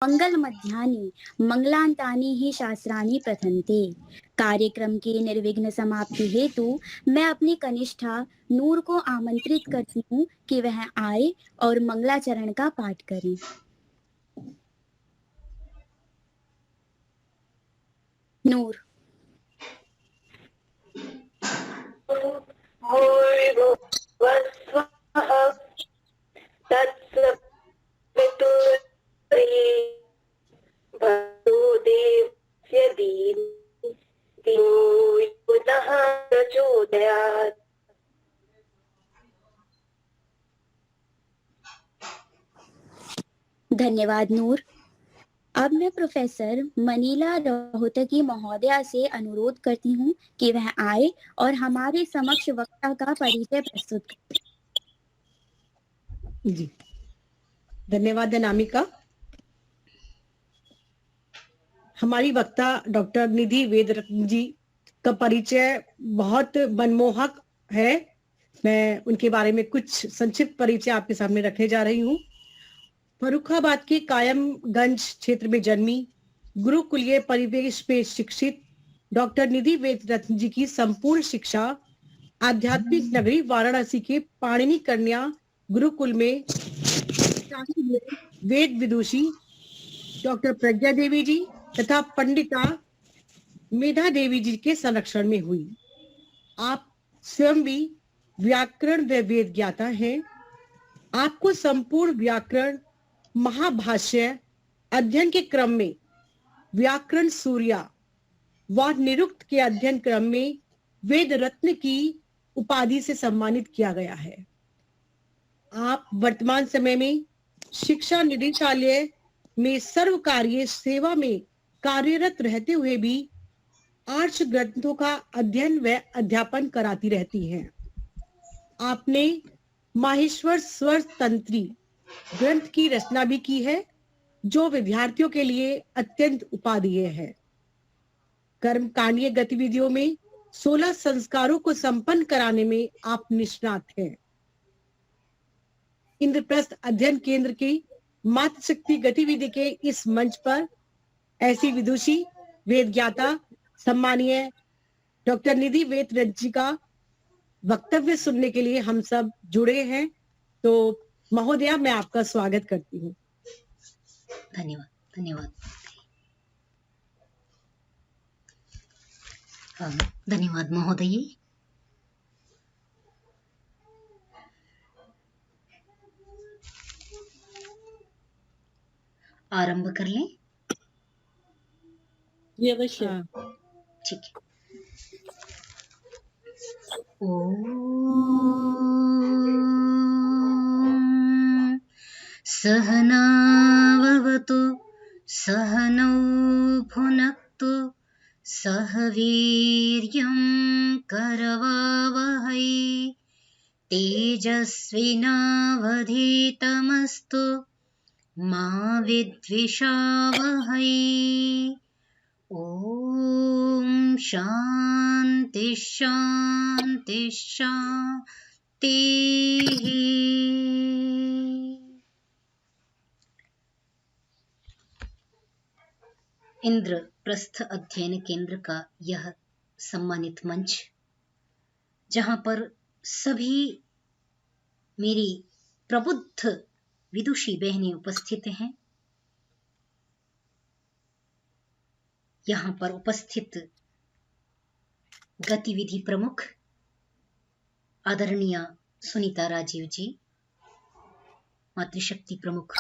मंगल मध्यानि मंगलांतानि ही शास्त्राणि प्रथन्ते। कार्यक्रम की निर्विघ्न समाप्ति हेतु मैं अपनी कनिष्ठा नूर को आमंत्रित करती हूँ कि वह आए और मंगलाचरण का पाठ करें। नूर। धन्यवाद नूर। अब मैं प्रोफेसर मनीला रोहतगी महोदया से अनुरोध करती हूँ कि वह आए और हमारे समक्ष वक्ता का परिचय प्रस्तुत करें। जी, धन्यवाद अनामिका। हमारी वक्ता डॉक्टर निधि वेदरत्न जी का परिचय बहुत मनमोहक है। मैं उनके बारे में कुछ संक्षिप्त परिचय आपके सामने रखने जा रही हूँ। फर्रुखाबाद के कायमगंज क्षेत्र में जन्मी, गुरुकुलीय परिवेश में शिक्षित डॉक्टर निधि वेदरत्न जी की संपूर्ण शिक्षा आध्यात्मिक नगरी वाराणसी के पाणिनि कन्या गुरुकुल में वेद विदुषी डॉक्टर प्रज्ञा देवी जी तथा पंडिता मेधा देवी जी के संरक्षण में हुई। आप स्वयं भी व्याकरण व वेद ज्ञाता हैं। आपको संपूर्ण व्याकरण महाभाष्य अध्ययन के क्रम में व्याकरण सूर्या व निरुक्त के अध्ययन क्रम में वेद रत्न की उपाधि से सम्मानित किया गया है। आप वर्तमान समय में शिक्षा निदेशालय में सर्वकारीय सेवा में कार्यरत रहते हुए भी आर्ष ग्रंथों का अध्ययन व अध्यापन कराती रहती हैं। आपने माहेश्वर स्वर तंत्री ग्रंथ की रचना भी की है, जो विद्यार्थियों के लिए अत्यंत उपादेय है। कर्मकांडीय गतिविधियों में 16 संस्कारों को संपन्न कराने में आप निष्णात हैं। इंद्रप्रस्थ अध्ययन केंद्र की मातृशक्ति गतिविधि के इस मंच पर ऐसी विदुषी वेद ज्ञाता सम्मानीय डॉक्टर निधि वेदरत्न जी का वक्तव्य सुनने के लिए हम सब जुड़े हैं। तो महोदया, मैं आपका स्वागत करती हूँ। धन्यवाद धन्यवाद। धन्यवाद महोदये। आरंभ कर लें? ये अवश्य। ठीक है। ओम सहनाववतु सहनौ भुनक्तु सह वीर्यं करवावहै तेजस्विनावधीतमस्तु मा विद्विषावहै। ओम शांति शांति शांति। इंद्रप्रस्थ अध्ययन केंद्र का यह सम्मानित मंच, जहां पर सभी मेरी प्रबुद्ध विदुषी बहनें उपस्थित हैं, यहाँ पर उपस्थित गतिविधि प्रमुख आदरणीय सुनीता राजीव जी, मातृशक्ति प्रमुख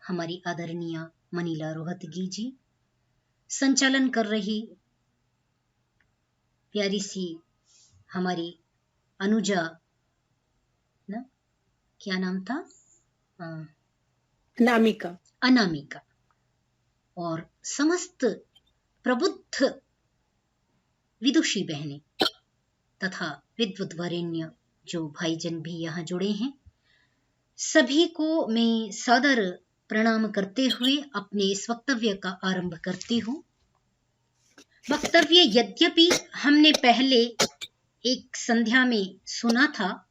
हमारी आदरणीय मनीला रोहतगी जी, संचालन कर रही प्यारी सी हमारी अनुजा, ना क्या नाम था, अनामिका, और समस्त प्रबुद्ध विदुषी बहनें तथा विद्वत वरेण्य जो भाईजन भी यहाँ जुड़े हैं, सभी को मैं सादर प्रणाम करते हुए अपने इस वक्तव्य का आरंभ करती हूँ। वक्तव्य यद्यपि हमने पहले एक संध्या में सुना था,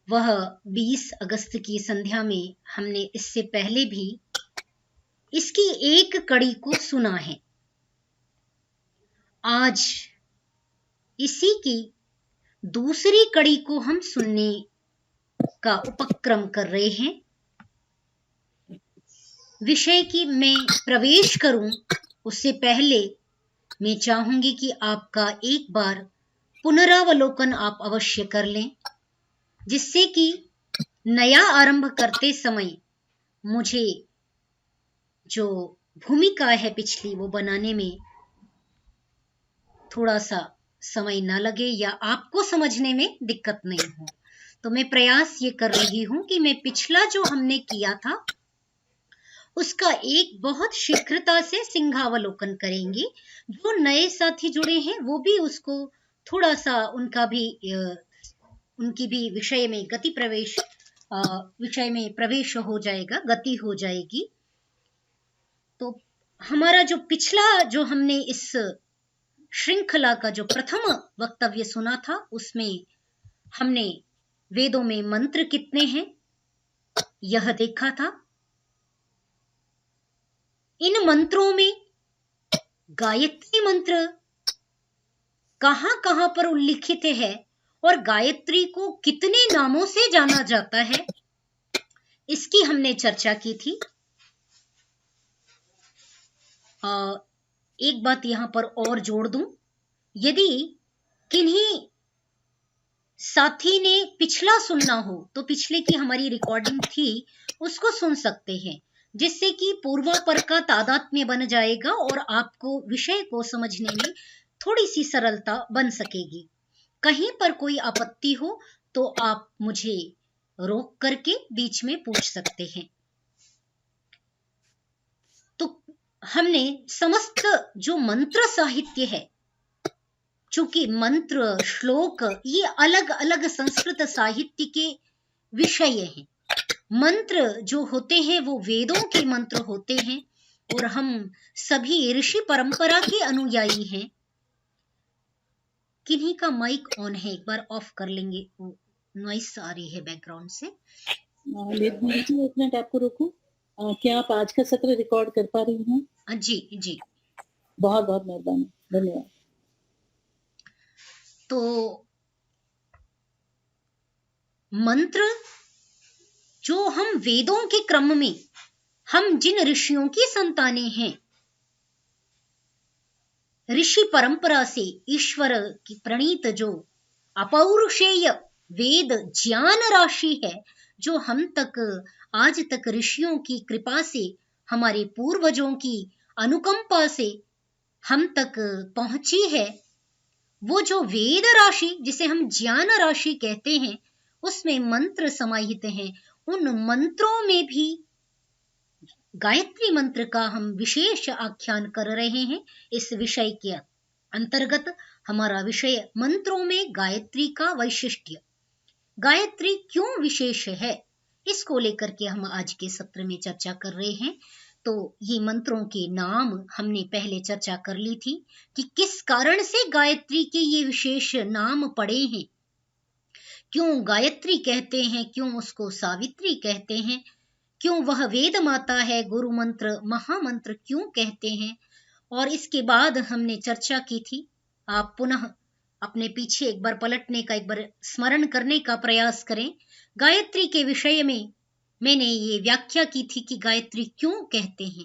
वह 20 अगस्त की संध्या में हमने इससे पहले भी इसकी एक कड़ी को सुना है। आज इसी की दूसरी कड़ी को हम सुनने का उपक्रम कर रहे हैं। विषय की मैं प्रवेश करूं उससे पहले मैं चाहूंगी कि आपका एक बार पुनरावलोकन आप अवश्य कर लें, जिससे कि नया आरंभ करते समय मुझे जो भूमिका है पिछली वो बनाने में थोड़ा सा समय ना लगे या आपको समझने में दिक्कत नहीं हो। तो मैं प्रयास ये कर रही हूं कि मैं पिछला जो हमने किया था उसका एक बहुत शीघ्रता से सिंहावलोकन करेंगे। जो नए साथी जुड़े हैं वो भी उसको थोड़ा सा उनकी भी विषय में प्रवेश हो जाएगा, गति हो जाएगी। तो हमारा जो पिछला जो हमने इस श्रृंखला का जो प्रथम वक्तव्य सुना था उसमें हमने वेदों में मंत्र कितने हैं यह देखा था। इन मंत्रों में गायत्री मंत्र कहां कहां पर उल्लिखित है और गायत्री को कितने नामों से जाना जाता है इसकी हमने चर्चा की थी। एक बात यहां पर और जोड़ दूं, यदि किन्हीं साथी ने पिछला सुनना हो तो पिछले की हमारी रिकॉर्डिंग थी उसको सुन सकते हैं, जिससे कि पूर्वापर का तादात्म्य बन जाएगा और आपको विषय को समझने में थोड़ी सी सरलता बन सकेगी। कहीं पर कोई आपत्ति हो तो आप मुझे रोक करके बीच में पूछ सकते हैं। तो हमने समस्त जो मंत्र साहित्य है, चूंकि मंत्र श्लोक ये अलग अलग संस्कृत साहित्य के विषय हैं। मंत्र जो होते हैं वो वेदों के मंत्र होते हैं और हम सभी ऋषि परंपरा के अनुयायी हैं। किन्हीं का माइक ऑन है, एक बार ऑफ कर लेंगे, नॉइस आ रही है बैकग्राउंड से। एक मिनट आपको रोकूं। क्या आप आज का सत्र रिकॉर्ड कर पा रही हैं? जी जी, बहुत बहुत मेहरबानी, धन्यवाद। तो मंत्र जो हम वेदों के क्रम में हम जिन ऋषियों की संतानें हैं, ऋषि परंपरा से ईश्वर की प्रणीत जो अपौरुषेय वेद ज्ञान राशि है, जो हम तक आज तक ऋषियों की कृपा से, हमारे पूर्वजों की अनुकंपा से हम तक पहुंची है, वो जो वेद राशि जिसे हम ज्ञान राशि कहते हैं उसमें मंत्र समाहित हैं। उन मंत्रों में भी गायत्री मंत्र का हम विशेष आख्यान कर रहे हैं। इस विषय के अंतर्गत हमारा विषय मंत्रों में गायत्री का वैशिष्ट्य, गायत्री क्यों विशेष है, इसको लेकर के हम आज के सत्र में चर्चा कर रहे हैं। तो ये मंत्रों के नाम हमने पहले चर्चा कर ली थी कि किस कारण से गायत्री के ये विशेष नाम पड़े हैं, क्यों गायत्री कहते हैं, क्यों उसको सावित्री कहते हैं, क्यों वह वेद माता है, गुरु मंत्र महामंत्र क्यों कहते हैं। और इसके बाद हमने चर्चा की थी, आप पुनः अपने पीछे एक बार पलटने का, एक बार स्मरण करने का प्रयास करें। गायत्री के विषय में मैंने ये व्याख्या की थी कि गायत्री क्यों कहते हैं,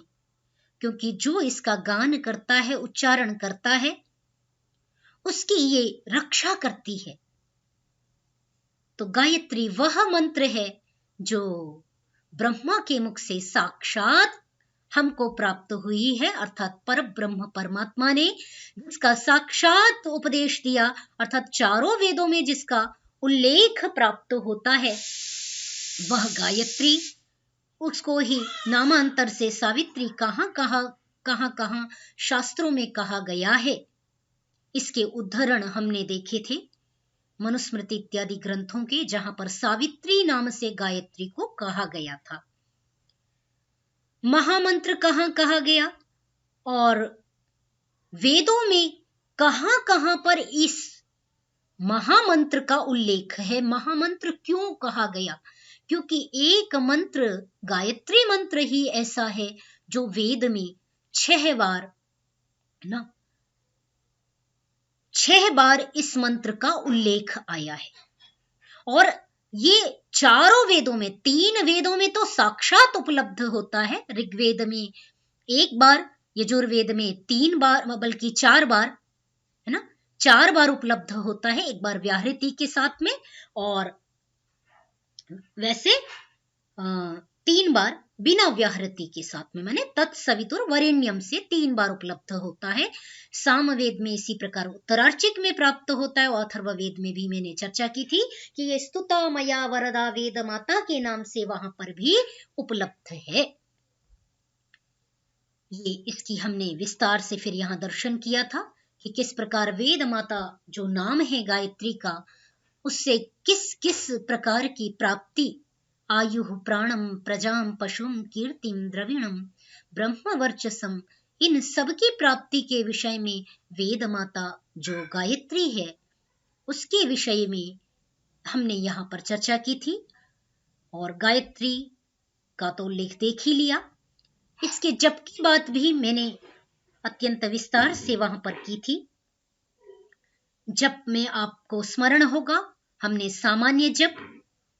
क्योंकि जो इसका गान करता है, उच्चारण करता है, उसकी ये रक्षा करती है। तो गायत्री वह मंत्र है जो ब्रह्मा के मुख से साक्षात हमको प्राप्त हुई है, अर्थात परब्रह्म परमात्मा ने जिसका साक्षात उपदेश दिया, अर्थात चारों वेदों में जिसका उल्लेख प्राप्त होता है वह गायत्री। उसको ही नामांतर से सावित्री कहां शास्त्रों में कहा गया है। इसके उद्धरण हमने देखे थे मनुस्मृति इत्यादि ग्रंथों के, जहां पर सावित्री नाम से गायत्री को कहा गया था। महामंत्र कहां कहा गया और वेदों में कहां कहां पर इस महामंत्र का उल्लेख है। महामंत्र क्यों कहा गया, क्योंकि एक मंत्र गायत्री मंत्र ही ऐसा है जो वेद में 6 बार ना 6 बार इस मंत्र का उल्लेख आया है। और ये चारों वेदों में, 3 वेदों में तो साक्षात उपलब्ध होता है। ऋग्वेद में 1 बार, यजुर्वेद में 3 बार, बल्कि 4 बार, है ना, 4 बार उपलब्ध होता है। 1 बार व्याहृति के साथ में, और वैसे 3 बार बिना व्याहृति के साथ में, माने तत्सवितुर वरेण्यम से 3 बार उपलब्ध होता है। सामवेद में इसी प्रकार उत्तरार्चिक में प्राप्त होता है। और अथर्ववेद में भी मैंने चर्चा की थी कि ये स्तुता मया वरदा वेद माता के नाम से वहां पर भी उपलब्ध है। ये इसकी हमने विस्तार से फिर यहाँ दर्शन किया था कि किस प्रकार वेद माता जो नाम है गायत्री का, उससे किस किस प्रकार की प्राप्ति, आयु प्राणम प्रजाम पशुम कीर्तिम द्रविणम ब्रह्म वर्चसम, इन सब की प्राप्ति के विषय में वेद माता जो गायत्री है उसके विषय में हमने यहाँ पर चर्चा की थी। और गायत्री का तो उल्लेख देख ही लिया। इसके जप की बात भी मैंने अत्यंत विस्तार से वहां पर की थी। जप में आपको स्मरण होगा, हमने सामान्य जप,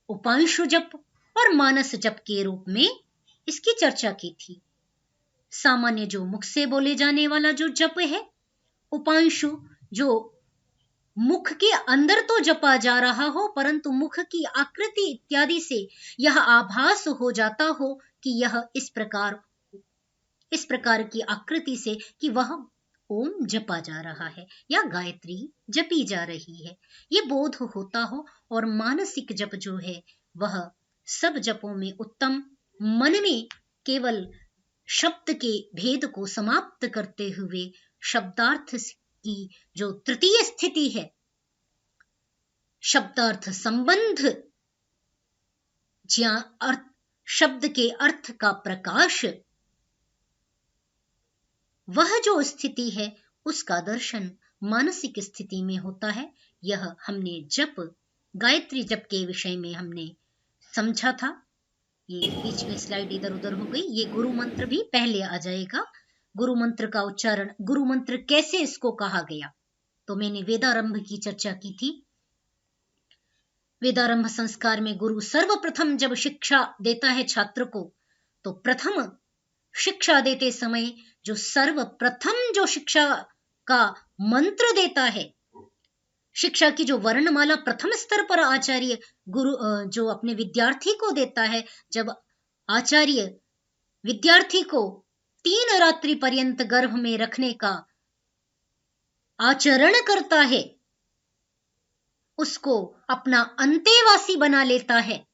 उपांशु जप और मानस जप के रूप में इसकी चर्चा की थी। सामान्य जो मुख से बोले जाने वाला जो जप है, उपांशु जो मुख के अंदर तो जपा जा रहा हो परंतु मुख की आकृति इत्यादि से यह आभास हो जाता हो कि यह इस प्रकार की आकृति से कि वह ओम जपा जा रहा है या गायत्री जपी जा रही है, ये बोध होता हो। और मानसिक जप जो है वह सब जपों में उत्तम, मन में केवल शब्द के भेद को समाप्त करते हुए शब्दार्थ की जो तृतीय स्थिति है, शब्दार्थ संबंध, जहां अर्थ, शब्द के अर्थ का प्रकाश, वह जो स्थिति है उसका दर्शन मानसिक स्थिति में होता है। यह हमने जप, गायत्री जप के विषय में हमने समझा था। ये बीच में स्लाइड इधर उधर हो गई। ये गुरु मंत्र भी पहले आ जाएगा। गुरु मंत्र का उच्चारण, गुरु मंत्र कैसे इसको कहा गया, तो मैंने वेदारंभ की चर्चा की थी। वेदारंभ संस्कार में गुरु सर्वप्रथम जब शिक्षा देता है छात्र को, तो प्रथम शिक्षा देते समय जो सर्वप्रथम जो शिक्षा का मंत्र देता है, शिक्षा की जो वर्णमाला प्रथम स्तर पर आचार्य गुरु जो अपने विद्यार्थी को देता है, जब आचार्य विद्यार्थी को 3 रात्रि पर्यंत गर्भ में रखने का आचरण करता है, उसको अपना अंतेवासी बना लेता है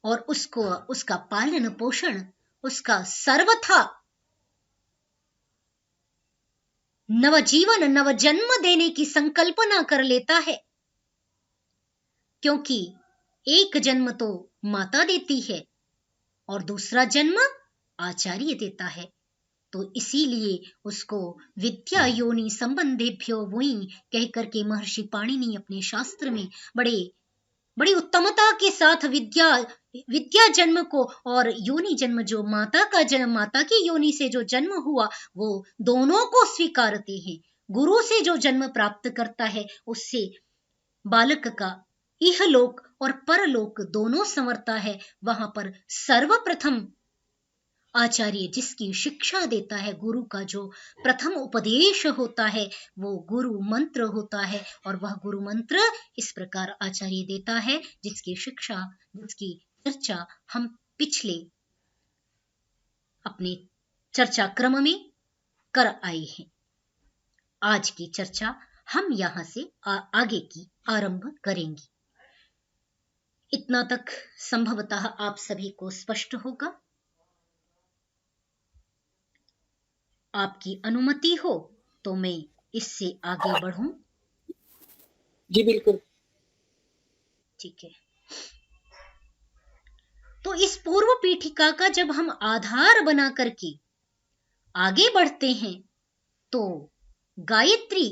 और उसको उसका पालन पोषण, उसका सर्वथा नवजीवन, नवजन्म देने की संकल्पना कर लेता है। क्योंकि एक जन्म तो माता देती है और दूसरा जन्म आचार्य देता है, तो इसीलिए उसको विद्या योनि संबंधेभ्यो वुई कह करके महर्षि पाणिनि अपने शास्त्र में बड़ी उत्तमता के साथ विद्या जन्म को और योनि जन्म, जो माता का जन्म, माता की योनि से जो जन्म हुआ, वो दोनों को स्वीकारते हैं। गुरु से जो जन्म प्राप्त करता है उससे बालक का इहलोक और परलोक दोनों संवरता है। वहां पर सर्वप्रथम आचार्य जिसकी शिक्षा देता है, गुरु का जो प्रथम उपदेश होता है वो गुरु मंत्र होता है। और वह गुरु मंत्र इस प्रकार आचार्य देता है जिसकी शिक्षा, जिसकी चर्चा हम पिछले अपने चर्चा क्रम में कर आए हैं। आज की चर्चा हम यहां से आगे की आरंभ करेंगे। इतना तक संभवतः आप सभी को स्पष्ट होगा। आपकी अनुमति हो तो मैं इससे आगे बढ़ूं? जी बिल्कुल। ठीक है। तो इस पूर्व पीठिका का जब हम आधार बना करके आगे बढ़ते हैं तो गायत्री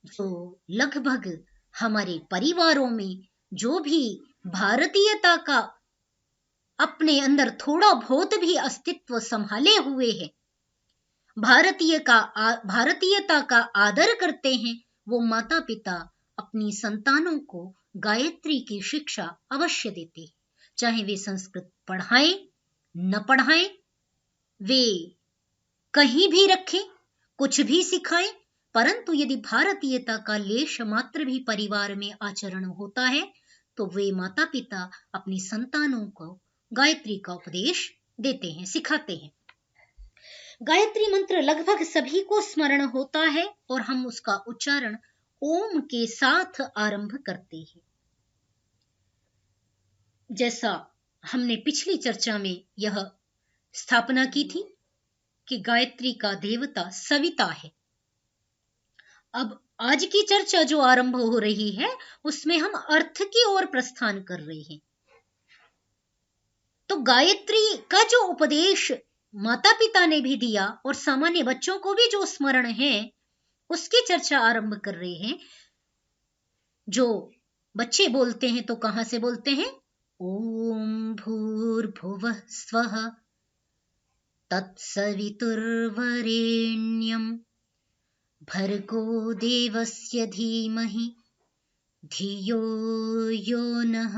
जो लगभग हमारे परिवारों में जो भी भारतीयता का अपने अंदर थोड़ा बहुत भी अस्तित्व संभाले हुए है, भारतीयता का आदर करते हैं, वो माता पिता अपनी संतानों को गायत्री की शिक्षा अवश्य देते हैं। चाहे वे संस्कृत पढ़ाएं न पढ़ाएं, वे कहीं भी रखें, कुछ भी सिखाएं, परंतु यदि भारतीयता का लेश मात्र भी परिवार में आचरण होता है तो वे माता पिता अपनी संतानों को गायत्री का उपदेश देते हैं, सिखाते हैं। गायत्री मंत्र लगभग सभी को स्मरण होता है और हम उसका उच्चारण ओम के साथ आरंभ करते हैं। जैसा हमने पिछली चर्चा में यह स्थापना की थी कि गायत्री का देवता सविता है। अब आज की चर्चा जो आरंभ हो रही है उसमें हम अर्थ की ओर प्रस्थान कर रहे हैं। तो गायत्री का जो उपदेश माता पिता ने भी दिया और सामान्य बच्चों को भी जो स्मरण है उसकी चर्चा आरंभ कर रहे हैं। जो बच्चे बोलते हैं तो कहां से बोलते हैं? ओम भूर्भुवः स्वः तत्सवितुर्वरेण्यं भर्गो देवस्य धीमहि धियो यो नः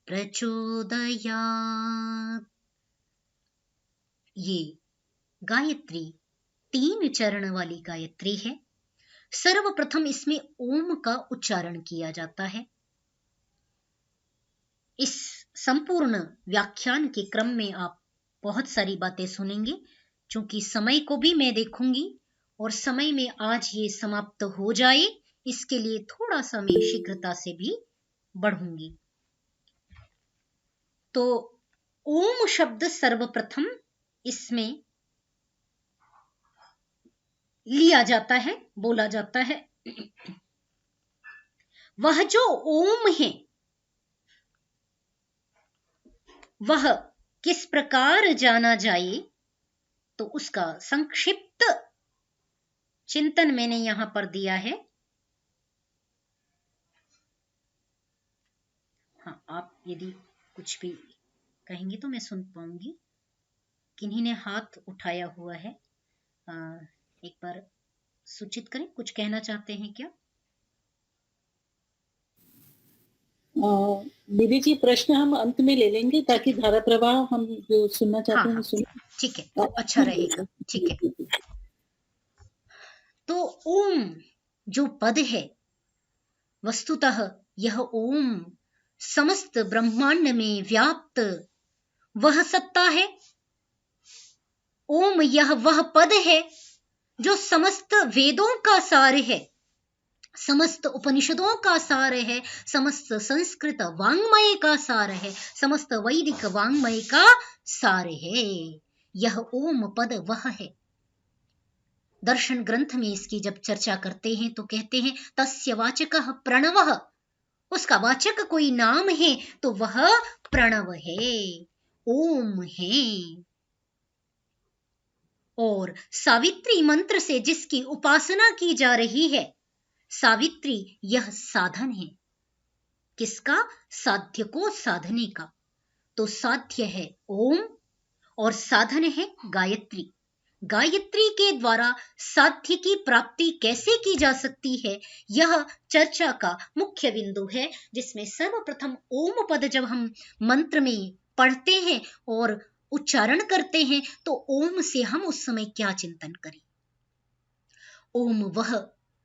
प्रचोदयात्। ये गायत्री 3 चरण वाली गायत्री है। सर्वप्रथम इसमें ओम का उच्चारण किया जाता है। इस संपूर्ण व्याख्यान के क्रम में आप बहुत सारी बातें सुनेंगे, क्योंकि समय को भी मैं देखूंगी और समय में आज ये समाप्त हो जाए इसके लिए थोड़ा सा मैं शीघ्रता से भी बढ़ूंगी। तो ओम शब्द सर्वप्रथम इसमें लिया जाता है, बोला जाता है। वह जो ओम है वह किस प्रकार जाना जाए तो उसका संक्षिप्त चिंतन मैंने यहां पर दिया है। हाँ, आप यदि कुछ भी कहेंगे तो मैं सुन पाऊंगी। किन्हीं ने हाथ उठाया हुआ है, एक बार सूचित करें, कुछ कहना चाहते हैं क्या? दीदी जी, प्रश्न हम अंत में ले लेंगे ताकि धारा प्रवाह हम जो सुनना चाहते हैं सुने। ठीक है, तो अच्छा रहेगा। ठीक है, तो ओम जो पद है, वस्तुतः यह ओम समस्त ब्रह्मांड में व्याप्त वह सत्ता है। ओम यह वह पद है जो समस्त वेदों का सार है, समस्त उपनिषदों का सार है, समस्त संस्कृत वांग्मय का सार है, समस्त वैदिक वांग्मय का सार है। यह ओम पद वह है। दर्शन ग्रंथ में इसकी जब चर्चा करते हैं तो कहते हैं तस्य वाचकः प्रणवः, उसका वाचक कोई नाम है तो वह प्रणव है, ओम है। और सावित्री मंत्र से जिसकी उपासना की जा रही है, सावित्री यह साधन है। किसका? साध्य को साधने का। तो साध्य है ओम और साधन है गायत्री। गायत्री के द्वारा साध्य की प्राप्ति कैसे की जा सकती है, यह चर्चा का मुख्य बिंदु है, जिसमें सर्वप्रथम ओम पद जब हम मंत्र में पढ़ते हैं और उच्चारण करते हैं तो ओम से हम उस समय क्या चिंतन करें। ओम वह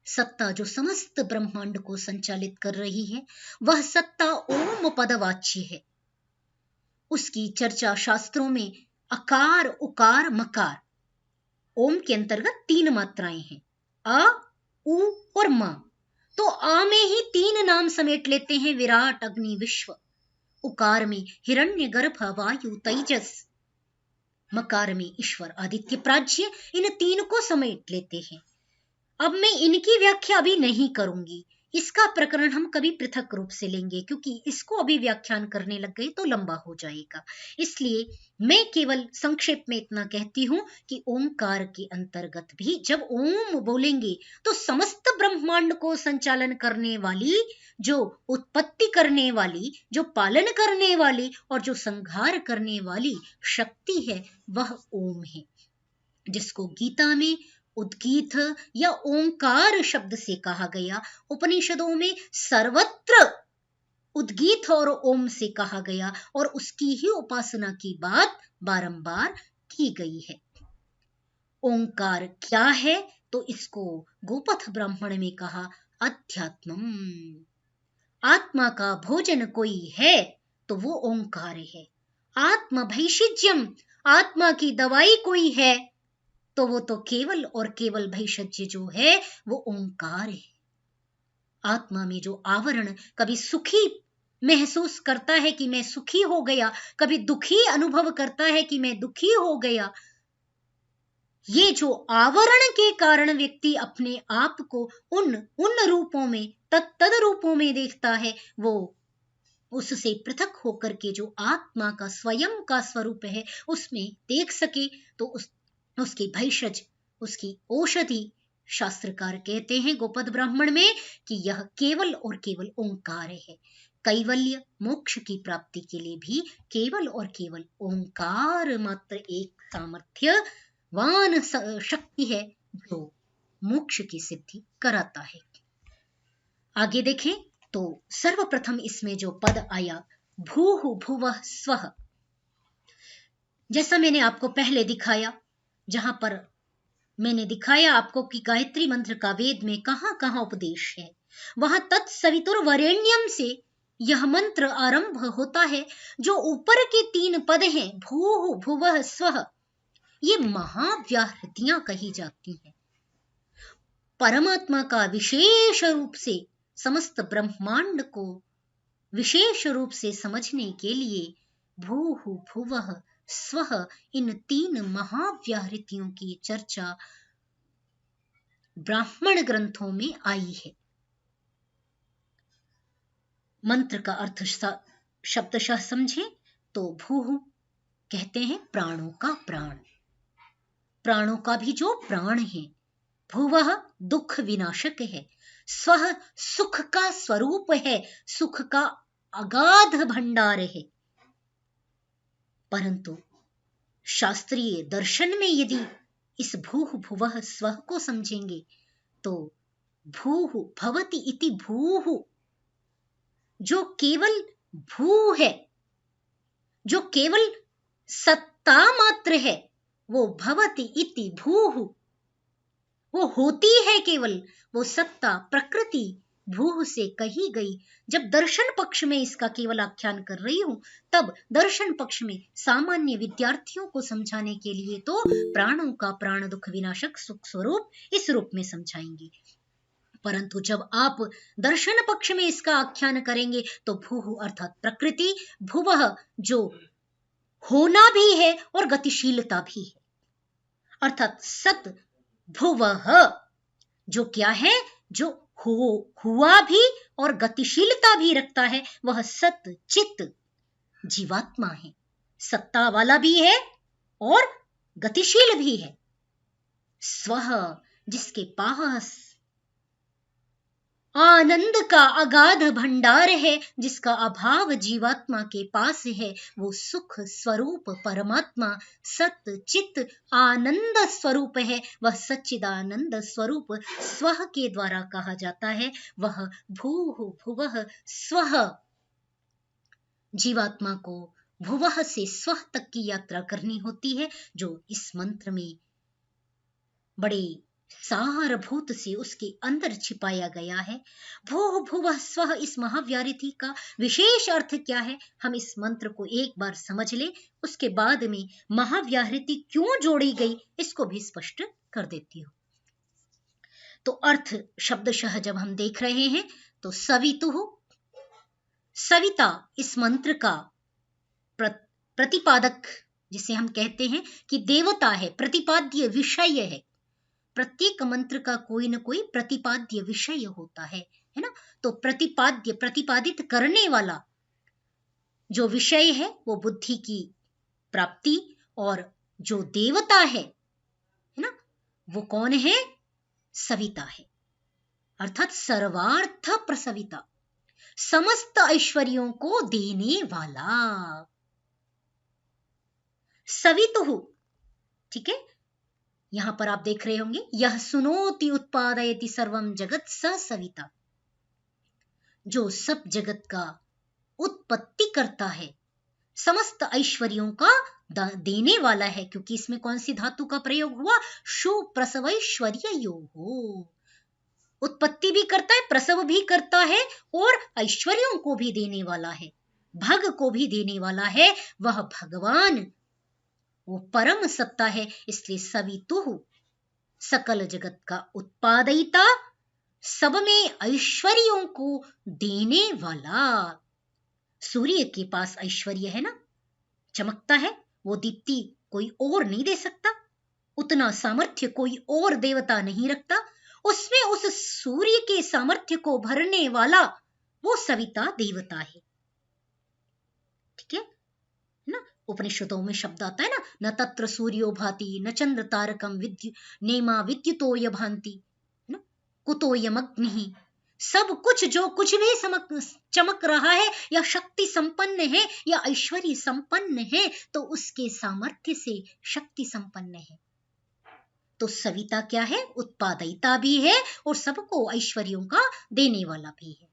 सत्ता जो समस्त ब्रह्मांड को संचालित कर रही है, वह सत्ता ओम पदवाच्य है। उसकी चर्चा शास्त्रों में अकार, उकार, मकार, ओम के अंतर्गत 3 मात्राएं हैं, अ, उ और म। तो आ में ही 3 नाम समेट लेते हैं, विराट, अग्नि, विश्व। उकार में हिरण्य गर्भ, वायु, तेजस। मकार में ईश्वर, आदित्य, प्राज्ञ, इन 3 को समेट लेते हैं। अब मैं इनकी व्याख्या अभी नहीं करूंगी, इसका प्रकरण हम कभी पृथक रूप से लेंगे, क्योंकि इसको अभी व्याख्यान करने लग गए तो लंबा हो जाएगा। इसलिए मैं केवल संक्षेप में इतना कहती हूं कि ओंकार के अंतर्गत भी जब ओम बोलेंगे तो समस्त ब्रह्मांड को संचालन करने वाली, जो उत्पत्ति करने वाली, जो पालन करने वाली और जो संहार करने वाली शक्ति है, वह ओम है, जिसको गीता में उद्गीत या ओंकार शब्द से कहा गया। उपनिषदों में सर्वत्र उद्गीत और ओम से कहा गया और उसकी ही उपासना की बात बारंबार की गई है। ओंकार क्या है? तो इसको गोपथ ब्राह्मण में कहा अध्यात्मम। आत्मा का भोजन कोई है तो वो ओंकार है। आत्म भैषज्यम, आत्मा की दवाई कोई है तो वो तो केवल और केवल भैषज्य जो है वो ओंकार है। आत्मा में जो आवरण कभी सुखी महसूस करता है कि मैं सुखी हो गया, कभी दुखी अनुभव करता है कि मैं दुखी हो गया, ये जो आवरण के कारण व्यक्ति अपने आप को उन रूपों में, तद रूपों में देखता है, वो उससे पृथक होकर के जो आत्मा का स्वयं का स्वरूप है उसमें देख सके, तो उसकी भैषज, उसकी औषधि शास्त्रकार कहते हैं गोपद ब्राह्मण में कि यह केवल और केवल ओंकार है। कैवल्य मोक्ष की प्राप्ति के लिए भी केवल और केवल ओंकार मात्र एक सामर्थ्यवान शक्ति है जो मोक्ष की सिद्धि कराता है। आगे देखें तो सर्वप्रथम इसमें जो पद आया भूः भुवः स्वः, जैसा मैंने आपको पहले दिखाया, जहां पर मैंने दिखाया आपको कि गायत्री मंत्र का वेद में कहां कहां उपदेश है, वहां तत्सवितुर्वरेण्यम से यह मंत्र आरंभ होता है। जो ऊपर के 3 पद हैं भूः भुवः स्वः, ये महाव्याहृतियां कही जाती हैं। परमात्मा का विशेष रूप से समस्त ब्रह्मांड को विशेष रूप से समझने के लिए भूः भुवः स्वः, इन 3 महाव्याहृतियों की चर्चा ब्राह्मण ग्रंथों में आई है। मंत्र का अर्थ शब्दशः समझें तो भूः कहते हैं प्राणों का प्राण, प्राणों का भी जो प्राण है। भुवः दुख विनाशक है, स्वः सुख का स्वरूप है, सुख का अगाध भंडार है। परंतु शास्त्रीय दर्शन में यदि इस भूः भुवः स्वः को समझेंगे तो भूः भवति इति भूः, जो केवल भू है, जो केवल सत्ता मात्र है, वो भवति इति भूः, वो होती है केवल, वो सत्ता प्रकृति भूः से कही गई। जब दर्शन पक्ष में इसका केवल आख्यान कर रही हूं, तब दर्शन पक्ष में सामान्य विद्यार्थियों को समझाने के लिए तो प्राणों का प्राण दुख विनाशक सुख स्वरूप इस रूप में समझाएंगे। परंतु जब आप दर्शन पक्ष में इसका आख्यान करेंगे तो भूः अर्थात प्रकृति, भुवः जो होना भी है और गतिशीलता भी है, अर्थात सत भुवः जो क्या है, जो हुआ भी और गतिशीलता भी रखता है, वह सत चित जीवात्मा है। सत्ता वाला भी है और गतिशील भी है। स्वः जिसके पास आनंद का अगाध भंडार है, जिसका अभाव जीवात्मा के पास है, वो सुख स्वरूप परमात्मा सत चित आनंद स्वरूप है। वह सच्चिदानंद स्वरूप स्वः के द्वारा कहा जाता है। वह भूः भुवः स्वः, जीवात्मा को भुवः से स्वः तक की यात्रा करनी होती है, जो इस मंत्र में बड़े सारभूत से उसके अंदर छिपाया गया है। भूः भुवः स्वः इस महाव्याहृति का विशेष अर्थ क्या है, हम इस मंत्र को एक बार समझ ले, उसके बाद में महाव्याहृति क्यों जोड़ी गई इसको भी स्पष्ट कर देती हूं। तो अर्थ शब्दशः जब हम देख रहे हैं तो सवितुः, सविता इस मंत्र का प्रतिपादक, जिसे हम कहते हैं कि देवता है, प्रतिपाद्य विषय है। प्रत्येक मंत्र का कोई न कोई प्रतिपाद्य विषय होता है, है ना। तो प्रतिपाद्य, प्रतिपादित करने वाला जो विषय है वो बुद्धि की प्राप्ति, और जो देवता है ना, वो कौन है? सविता है, अर्थात सर्वार्थ प्रसविता, समस्त ऐश्वर्यों को देने वाला सवितुः। ठीक है, यहां पर आप देख रहे होंगे, यह सुनोति उत्पादयति सर्वं जगत स सविता, जो सब जगत का उत्पत्ति करता है, समस्त ऐश्वर्यों का देने वाला है। क्योंकि इसमें कौन सी धातु का प्रयोग हुआ? शु प्रसवैश्वर्ययोः। उत्पत्ति भी करता है, प्रसव भी करता है, और ऐश्वर्यों को भी देने वाला है, भग को भी देने वाला है। वह भगवान, वो परम सत्ता है। इसलिए सवितुः, सकल जगत का उत्पादयिता, सब में ऐश्वर्यों को देने वाला। सूर्य के पास ऐश्वर्य है ना, चमकता है, वो दीप्ति कोई और नहीं दे सकता, उतना सामर्थ्य कोई और देवता नहीं रखता। उसमें उस सूर्य के सामर्थ्य को भरने वाला वो सविता देवता है। ठीक है ना, उपनिषदों में शब्द आता है ना, न तत्र सूर्यो भाति न चंद्र तारकम विद्यु नेमा विद्युतो य भांति, ना कुतो यमग्निः। सब कुछ, जो कुछ भी चमक रहा है, या शक्ति संपन्न है, या ऐश्वर्य संपन्न है, तो उसके सामर्थ्य से शक्ति संपन्न है। तो सविता क्या है? उत्पादयिता भी है, और सबको ऐश्वर्यों का देने वाला भी है।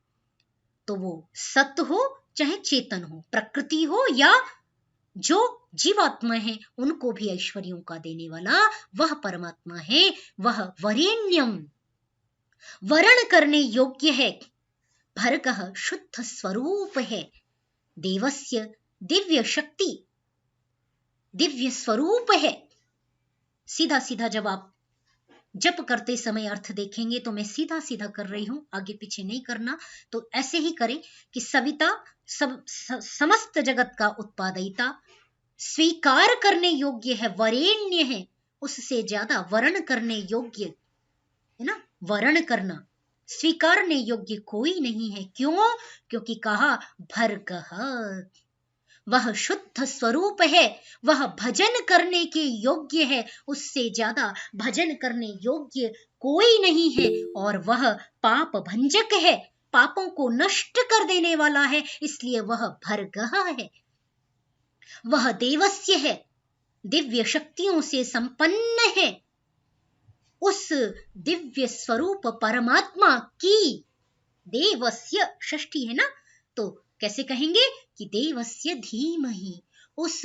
तो वो सत्य हो चाहे चेतन हो, प्रकृति हो या जो जीवात्मा है, उनको भी ऐश्वर्यों का देने वाला वह परमात्मा है। वह वरेण्यम, वरण करने योग्य है, भर्गः शुद्ध स्वरूप है, देवस्य दिव्य शक्ति, दिव्य स्वरूप है। सीधा सीधा जब आप जप करते समय अर्थ देखेंगे, तो मैं सीधा सीधा कर रही हूं, आगे पीछे नहीं करना। तो ऐसे ही करें कि सविता समस्त जगत का उत्पादयिता, स्वीकार करने योग्य है, वरेण्य है, उससे ज्यादा वर्ण करने योग्य है ना, वर्ण करना, स्वीकारने योग्य कोई नहीं है। क्यों? क्योंकि कहा भर्गः, वह शुद्ध स्वरूप है, वह भजन करने के योग्य है, उससे ज्यादा भजन करने योग्य कोई नहीं है। और वह पाप भंजक है, पापों को नष्ट कर देने वाला है, इसलिए वह भर्गः है। वह देवस्य है, दिव्य शक्तियों से संपन्न है। उस दिव्य स्वरूप परमात्मा की, देवस्य षष्ठी है ना, तो कैसे कहेंगे कि देवस्य धीमहि, उस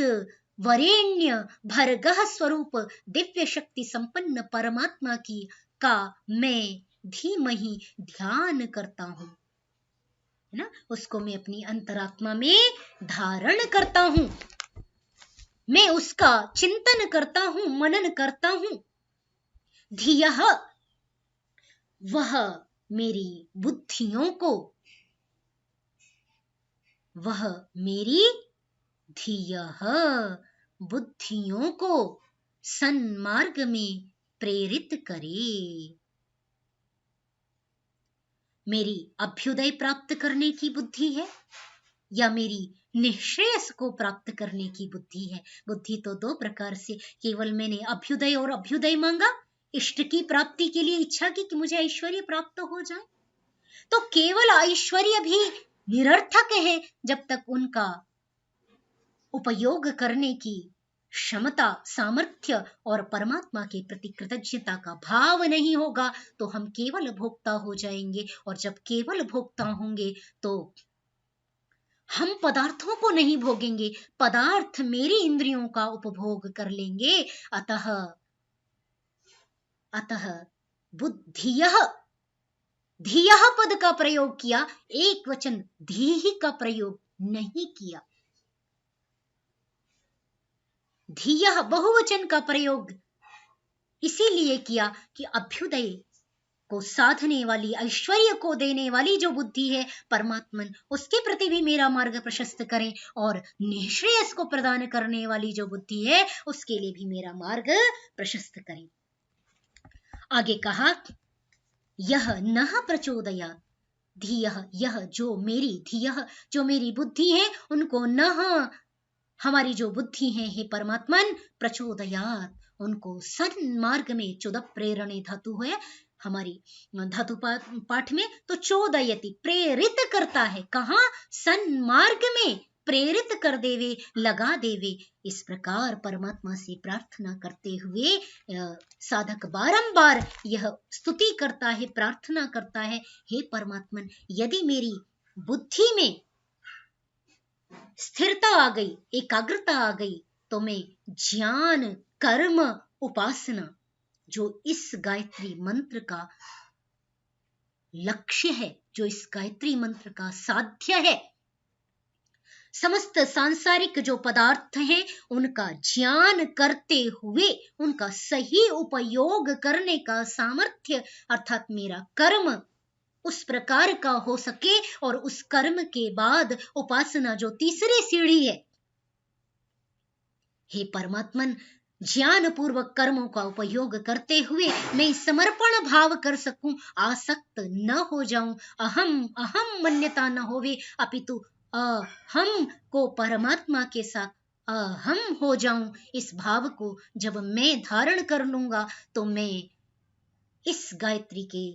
वरेण्य भर्गः स्वरूप दिव्य शक्ति संपन्न परमात्मा की का मैं धीमहि ध्यान करता हूं, है ना, उसको मैं अपनी अंतरात्मा में धारण करता हूं, मैं उसका चिंतन करता हूं, मनन करता हूं। धियः, वह मेरी बुद्धियों को, वह मेरी धियः बुद्धियों को सन्मार्ग में प्रेरित करे। मेरी अभ्युदय प्राप्त करने की बुद्धि है या मेरी निःश्रेयस को प्राप्त करने की बुद्धि है। बुद्धि तो दो प्रकार से, केवल मैंने अभ्युदय और अभ्युदय मांगा, इष्ट की प्राप्ति के लिए इच्छा की कि मुझे ऐश्वर्य प्राप्त हो जाए, तो केवल ऐश्वर्य भी निरर्थक है जब तक उनका उपयोग करने की क्षमता, सामर्थ्य और परमात्मा के प्रति कृतज्ञता का भाव नहीं होगा, तो हम केवल भोक्ता हो जाएंगे। और जब केवल भोक्ता होंगे तो हम पदार्थों को नहीं भोगेंगे, पदार्थ मेरी इंद्रियों का उपभोग कर लेंगे। अतः बुद्धियः, धियः पद का प्रयोग किया, एक वचन धीहि का प्रयोग नहीं किया। धियः बहुवचन का प्रयोग इसीलिए किया कि अभ्युदय को साधने वाली, ऐश्वर्य को देने वाली जो बुद्धि है परमात्मन, उसके प्रति भी मेरा मार्ग प्रशस्त करें, और निःश्रेयस को प्रदान करने वाली जो बुद्धि है उसके लिए भी मेरा मार्ग प्रशस्त करें। आगे कहा, यह नः प्रचोदयात् धियः, यह जो मेरी, धियः जो मेरी बुद्धि है, उनको नः हमारी जो बुद्धि है हे परमात्मन, प्रचोदयात उनको सन्मार्ग में, चोद प्रेरणे धातु है हमारी धातु पाठ में, तो चोदयति प्रेरित करता है, कहाँ? सन्मार्ग में प्रेरित कर देवे, लगा देवे। इस प्रकार परमात्मा से प्रार्थना करते हुए साधक बारंबार यह स्तुति करता है, प्रार्थना करता है, हे परमात्मन, यदि मेरी बुद्धि में स्थिरता आ गई, एकाग्रता आ गई, तो मैं ज्ञान, कर्म, उपासना, जो इस गायत्री मंत्र का लक्ष्य है, जो इस गायत्री मंत्र का साध्य है, समस्त सांसारिक जो पदार्थ हैं उनका ज्ञान करते हुए उनका सही उपयोग करने का सामर्थ्य, अर्थात मेरा कर्म उस प्रकार का हो सके, और उस कर्म के बाद उपासना जो तीसरी सीढ़ी है, हे परमात्मन, ज्ञान पूर्वक कर्मों का उपयोग करते हुए मैं समर्पण भाव कर सकूं, आसक्त न हो जाऊं, अहम अहम मान्यता न होवे, अपितु अहम को परमात्मा के साथ अहम हो जाऊं। इस भाव को जब मैं धारण कर लूंगा तो मैं इस गायत्री के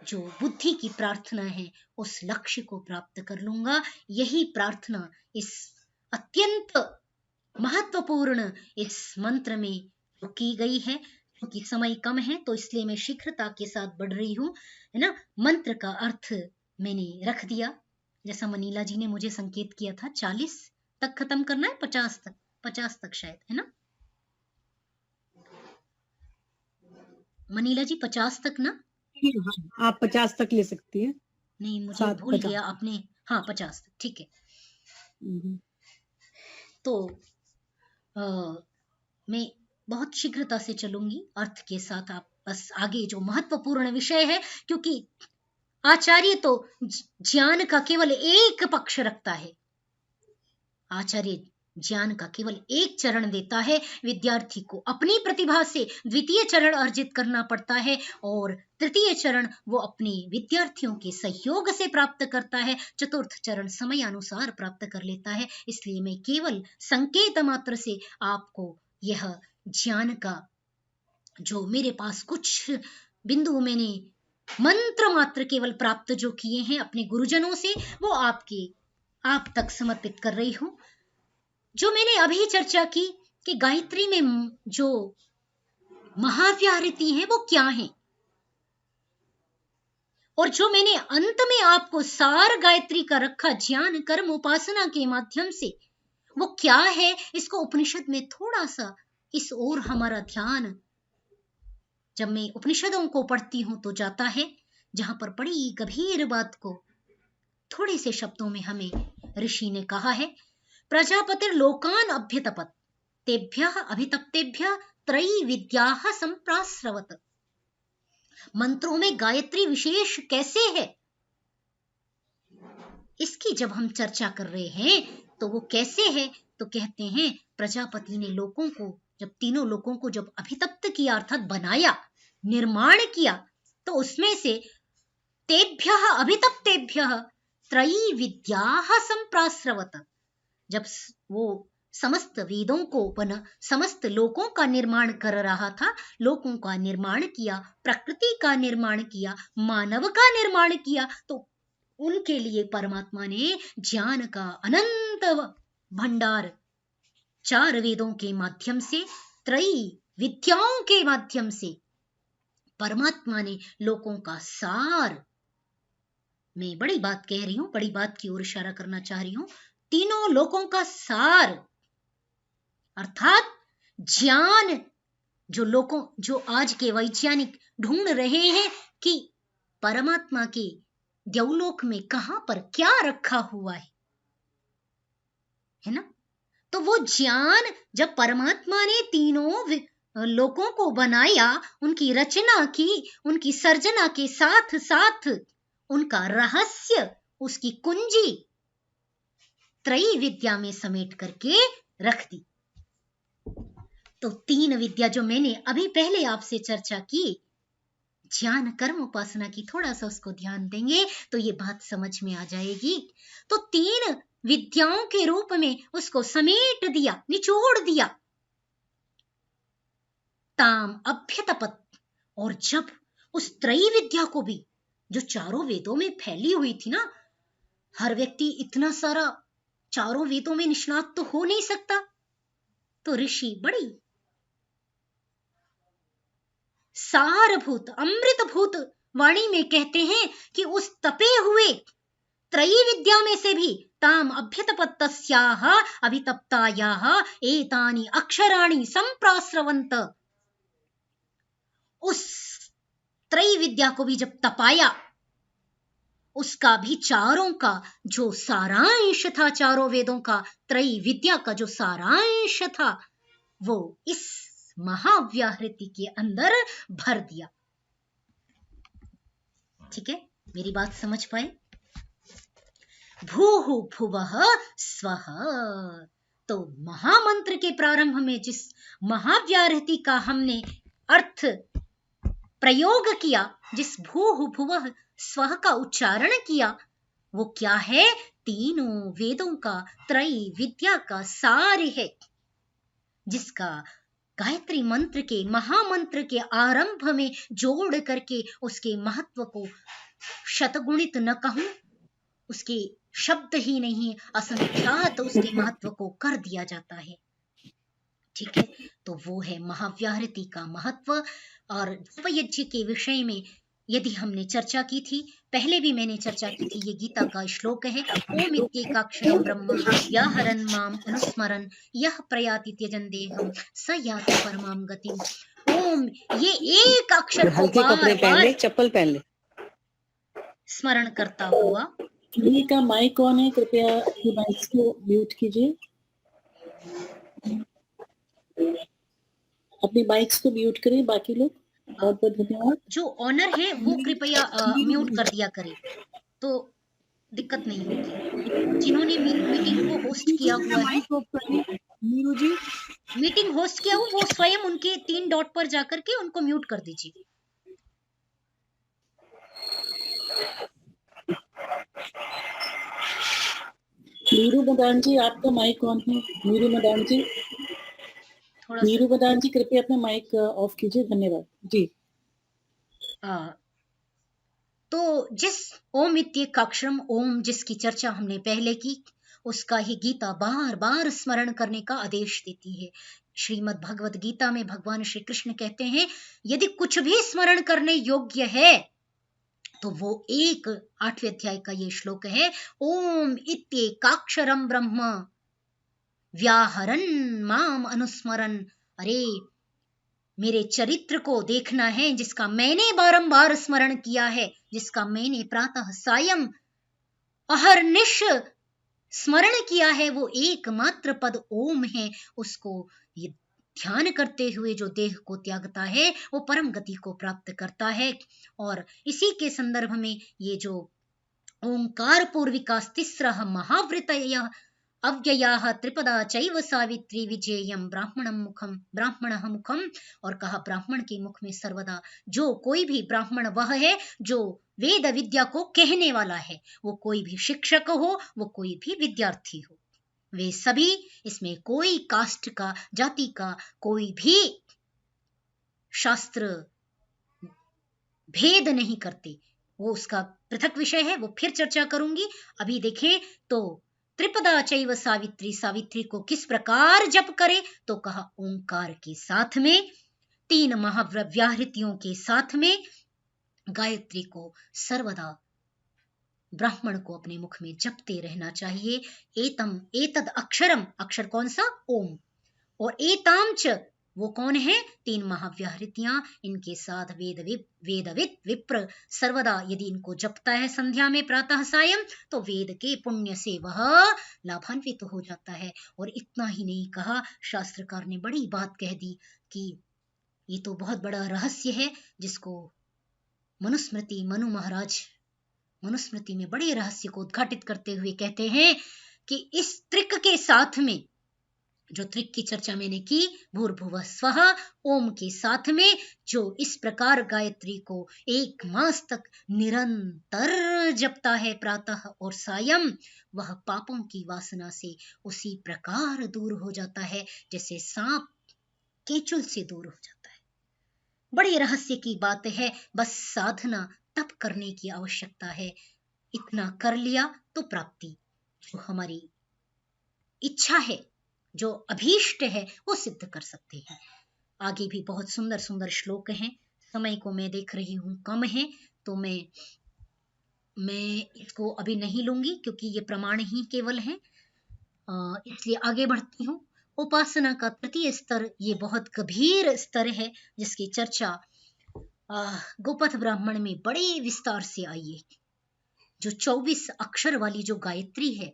जो बुद्धि की प्रार्थना है उस लक्ष्य को प्राप्त कर लूंगा। यही प्रार्थना इस अत्यंत महत्वपूर्ण इस मंत्र में की गई है। क्योंकि समय कम है तो इसलिए मैं शीघ्रता के साथ बढ़ रही हूँ, है ना। मंत्र का अर्थ मैंने रख दिया, जैसा मनीला जी ने मुझे संकेत किया था 40 तक खत्म करना है, 50 तक शायद, है ना मनीला जी, 50 तक ना? आप 50 तक ले सकती हैं। नहीं, मुझे भूल गया आपने, हाँ 50 तक, ठीक है। तो मैं बहुत शीघ्रता से चलूंगी अर्थ के साथ। आप बस आगे जो महत्वपूर्ण विषय है, क्योंकि आचार्य तो ज्ञान का केवल एक पक्ष रखता है, आचार्य ज्ञान का केवल एक चरण देता है, विद्यार्थी को अपनी प्रतिभा से द्वितीय चरण अर्जित करना पड़ता है, और तृतीय चरण वो अपने विद्यार्थियों के सहयोग से प्राप्त करता है, चतुर्थ चरण समय अनुसार प्राप्त कर लेता है। इसलिए मैं केवल संकेत मात्र से आपको यह ज्ञान का जो मेरे पास कुछ बिंदु मैंने मंत्र मात्र केवल प्राप्त जो किए हैं अपने गुरुजनों से, वो आप तक समर्पित कर रही हूं। जो मैंने अभी चर्चा की कि गायत्री में जो महाव्याहृति है वो क्या है, और जो मैंने अंत में आपको सार गायत्री का रखा ज्ञान कर्म उपासना के माध्यम से, वो क्या है, इसको उपनिषद में थोड़ा सा इस ओर हमारा ध्यान, जब मैं उपनिषदों को पढ़ती हूं तो जाता है, जहां पर बड़ी गंभीर बात को थोड़े से शब्दों में हमें ऋषि ने कहा है। प्रजापतिर लोकान अभ्यतपत तेभ्यः अभितप्तेभ्यः त्रयी विद्याः संप्रास्रवत। मंत्रों में गायत्री विशेष कैसे है, इसकी जब हम चर्चा कर रहे हैं तो वो कैसे है, तो कहते हैं प्रजापति ने लोकों को, जब तीनों लोकों को जब अभितप्त किया अर्थात बनाया, निर्माण किया, तो उसमें से तेभ्यः अभितप्तेभ्यः त्रयी विद्याः संप्रास्रवत। जब वो समस्त वेदों को समस्त लोकों का निर्माण कर रहा था, लोकों का निर्माण किया, प्रकृति का निर्माण किया, मानव का निर्माण किया, तो उनके लिए परमात्मा ने ज्ञान का अनंत भंडार 4 वेदों के माध्यम से, त्रयी विद्याओं के माध्यम से परमात्मा ने लोकों का सार, मैं बड़ी बात कह रही हूं, बड़ी बात की ओर इशारा करना चाह रही हूं, तीनों लोकों का सार अर्थात ज्ञान, जो आज के वैज्ञानिक ढूंढ रहे हैं कि परमात्मा के देवलोक में कहां पर क्या रखा हुआ है ना। तो वो ज्ञान जब परमात्मा ने तीनों लोकों को बनाया, उनकी रचना की, उनकी सर्जना के साथ साथ उनका रहस्य, उसकी कुंजी त्रयी विद्या में समेट करके रख दी। तो 3 विद्या जो मैंने अभी पहले आपसे चर्चा की, ज्ञान कर्म उपासना की थोड़ा सा उसको ध्यान देंगे तो ये बात समझ में आ जाएगी। तो 3 विद्याओं के रूप में उसको समेट दिया, निचोड़ दिया। ताम अभ्यतपत, और जब उस त्रयी विद्या को भी, जो चारों वेदों में फैली हुई थी ना, हर व्यक्ति इतना सारा चारों वेदों में निष्णात तो हो नहीं सकता, तो ऋषि बड़ी सारभूत अमृतभूत वाणी में कहते हैं कि उस तपे हुए त्रयी विद्या में से भी ताम अभ्यतपत्तस्याः अभितप्तायाः एतानि अक्षराणि संप्रास्रवन्त, उस त्रयी विद्या को भी जब तपाया, उसका भी चारों का जो सारांश था, चारों वेदों का त्रयी विद्या का जो सारांश था, वो इस महाव्याहृति के अंदर भर दिया। ठीक है, मेरी बात समझ पाए? भूः भुवः स्वः, तो महामंत्र के प्रारंभ में जिस महाव्याहृति का हमने अर्थ प्रयोग किया, जिस भूः भुवः स्वः का उच्चारण किया, वो क्या है? तीनों वेदों का त्रयी विद्या का सार है, जिसका गायत्री मंत्र के महामंत्र के आरंभ में जोड़ करके उसके महत्व को शतगुणित न कहूं, उसके शब्द ही नहीं असंख्यात उसके महत्व को कर दिया जाता है। ठीक है, तो वो है महाव्याहृति का महत्व। और यज्ञ के विषय में यदि हमने चर्चा की थी, पहले भी मैंने चर्चा की थी, ये गीता का श्लोक है, ओम इत्येकाक्षरं ब्रह्म व्याहरन् माम अनुस्मरन् यः प्रयाति त्यजन् देहं स याति परमां गतिम्। ओम, ये एक अक्षर को कपड़े पहन ले, चप्पल पहन ले, स्मरण करता हुआ। किन्हीं का माइक ऑन है, कृपया अपनी माइक को म्यूट कीजिए। अपनी माइक्स को म्यूट करें बाकी लोग। बहुत बहुत धन्यवाद। जो ऑनर है वो कृपया म्यूट कर दिया करे तो दिक्कत नहीं होगी। जिन्होंने मीटिंग को होस्ट किया हुआ है, नीरू जी, मीटिंग होस्ट किया हुआ, वो स्वयं उनके 3 डॉट पर जाकर के उनको म्यूट कर दीजिए। नीरू मदान जी, आपका माइक ऑन है। नीरू मदान जी, नीरू मदान जी कृपया अपना माइक ऑफ कीजिए। धन्यवाद जी। तो जिस ओम इत्येकाक्षरम ओम जिसकी चर्चा हमने पहले की, उसका ही गीता बार बार स्मरण करने का आदेश देती है। श्रीमद् भगवत गीता में भगवान श्री कृष्ण कहते हैं, यदि कुछ भी स्मरण करने योग्य है तो वो 8वें अध्याय का ये श्लोक है, ओम इत्येकाक्षरम ब्रह्म व्याहरन् माम अनुस्मरन्। अरे, मेरे चरित्र को देखना है, जिसका मैंने बारंबार स्मरण किया है, जिसका मैंने प्रातः सायं अहर्निश स्मरण किया है, वो एकमात्र पद ओम है। उसको ये ध्यान करते हुए जो देह को त्यागता है, वो परम गति को प्राप्त करता है। और इसी के संदर्भ में ये जो ओंकार पूर्विकास्तिस्रः महाव्रतयः अव्ययाः त्रिपदा चैव सावित्री विजेयम ब्राह्मणः मुखम, और कहा ब्राह्मण के मुख में सर्वदा, जो कोई भी ब्राह्मण वह है जो वेद विद्या को कहने वाला है, वो कोई भी शिक्षक हो, वो कोई भी विद्यार्थी हो, वे सभी, इसमें कोई कास्ट का, जाति का कोई भी शास्त्र भेद नहीं करते। वो उसका पृथक विषय है, वो फिर चर्चा करूंगी। अभी देखें तो त्रिपदा चैव सावित्री, सावित्री को किस प्रकार जप करे, तो कहा ओंकार के साथ में, 3 महाव्याहृतियों के साथ में, गायत्री को सर्वदा ब्राह्मण को अपने मुख में जपते रहना चाहिए। एतम एतद अक्षरम, अक्षर कौन सा? ओम। और एताम च, वो कौन है? 3 महाव्याहृतियां, इनके साथ वेदविद विप्र सर्वदा यदि इनको जपता है संध्या में प्रातः सायं, तो वेद के पुण्य से वह लाभान्वित हो जाता है। और इतना ही नहीं कहा, शास्त्रकार ने बड़ी बात कह दी कि ये तो बहुत बड़ा रहस्य है, जिसको मनुस्मृति, मनु महाराज मनुस्मृति में बड़े रहस्य को उद्घाटित करते हुए कहते हैं कि इस त्रिक के साथ में जो त्रिक की चर्चा मैंने की, भूर्भुवः स्वः ओम के साथ में, जो इस प्रकार गायत्री को 1 मास तक निरंतर जपता है प्रातः और सायं, वह पापों की वासना से उसी प्रकार दूर हो जाता है जैसे सांप केचुल से दूर हो जाता है। बड़ी रहस्य की बात है, बस साधना तप करने की आवश्यकता है। इतना कर लिया तो प्राप्ति, जो हमारी इच्छा है, जो अभीष्ट है, वो सिद्ध कर सकते हैं। आगे भी बहुत सुंदर सुंदर श्लोक हैं। समय को मैं देख रही हूं कम है, तो मैं इसको अभी नहीं लूंगी क्योंकि ये प्रमाण ही केवल है, इसलिए आगे बढ़ती हूँ। उपासना का तृतीय स्तर ये बहुत गंभीर स्तर है, जिसकी चर्चा गोपथ ब्राह्मण में बड़े विस्तार से आई है। जो 24 अक्षर वाली जो गायत्री है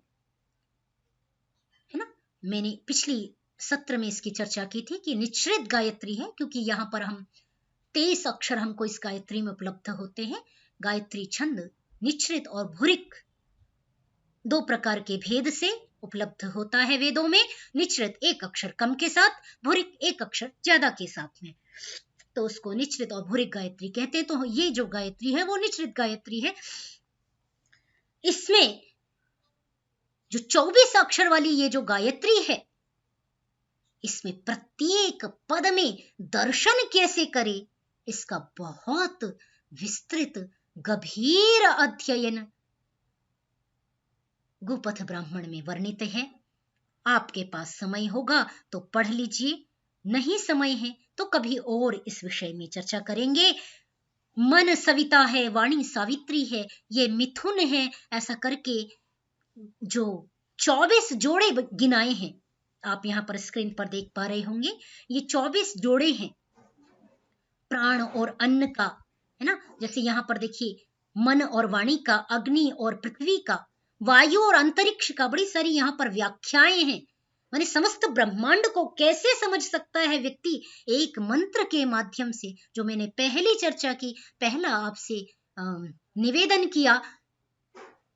ना, मैंने पिछली सत्र में इसकी चर्चा की थी कि निश्रित गायत्री है, क्योंकि यहाँ पर हम 23 अक्षर हमको इस गायत्री में उपलब्ध होते हैं। गायत्री छंद निश्रित और भुरिक 2 प्रकार के भेद से उपलब्ध होता है वेदों में। निश्रित 1 अक्षर कम के साथ, भुरिक 1 अक्षर ज्यादा के साथ में, तो उसको निश्रित और भुरिक गायत्री कहते हैं। तो ये जो गायत्री है वो निश्रित गायत्री है। इसमें जो 24 अक्षर वाली ये जो गायत्री है, इसमें प्रत्येक पद में दर्शन कैसे करे, इसका बहुत विस्तृत गंभीर अध्ययन गोपथ ब्राह्मण में वर्णित है। आपके पास समय होगा तो पढ़ लीजिए, नहीं समय है तो कभी और इस विषय में चर्चा करेंगे। मन सविता है, वाणी सावित्री है, ये मिथुन है, ऐसा करके जो 24 जोड़े गिनाए हैं, आप यहाँ पर स्क्रीन पर देख पा रहे होंगे। ये 24 जोड़े हैं प्राण और अन्न का, है ना। जैसे यहाँ पर देखिए, मन और वाणी का, अग्नि और पृथ्वी का, वायु और अंतरिक्ष का, बड़ी सारी यहाँ पर व्याख्याएं हैं। माने समस्त ब्रह्मांड को कैसे समझ सकता है व्यक्ति एक मंत्र के माध्यम से, जो मैंने पहली चर्चा की, पहला आपसे निवेदन किया,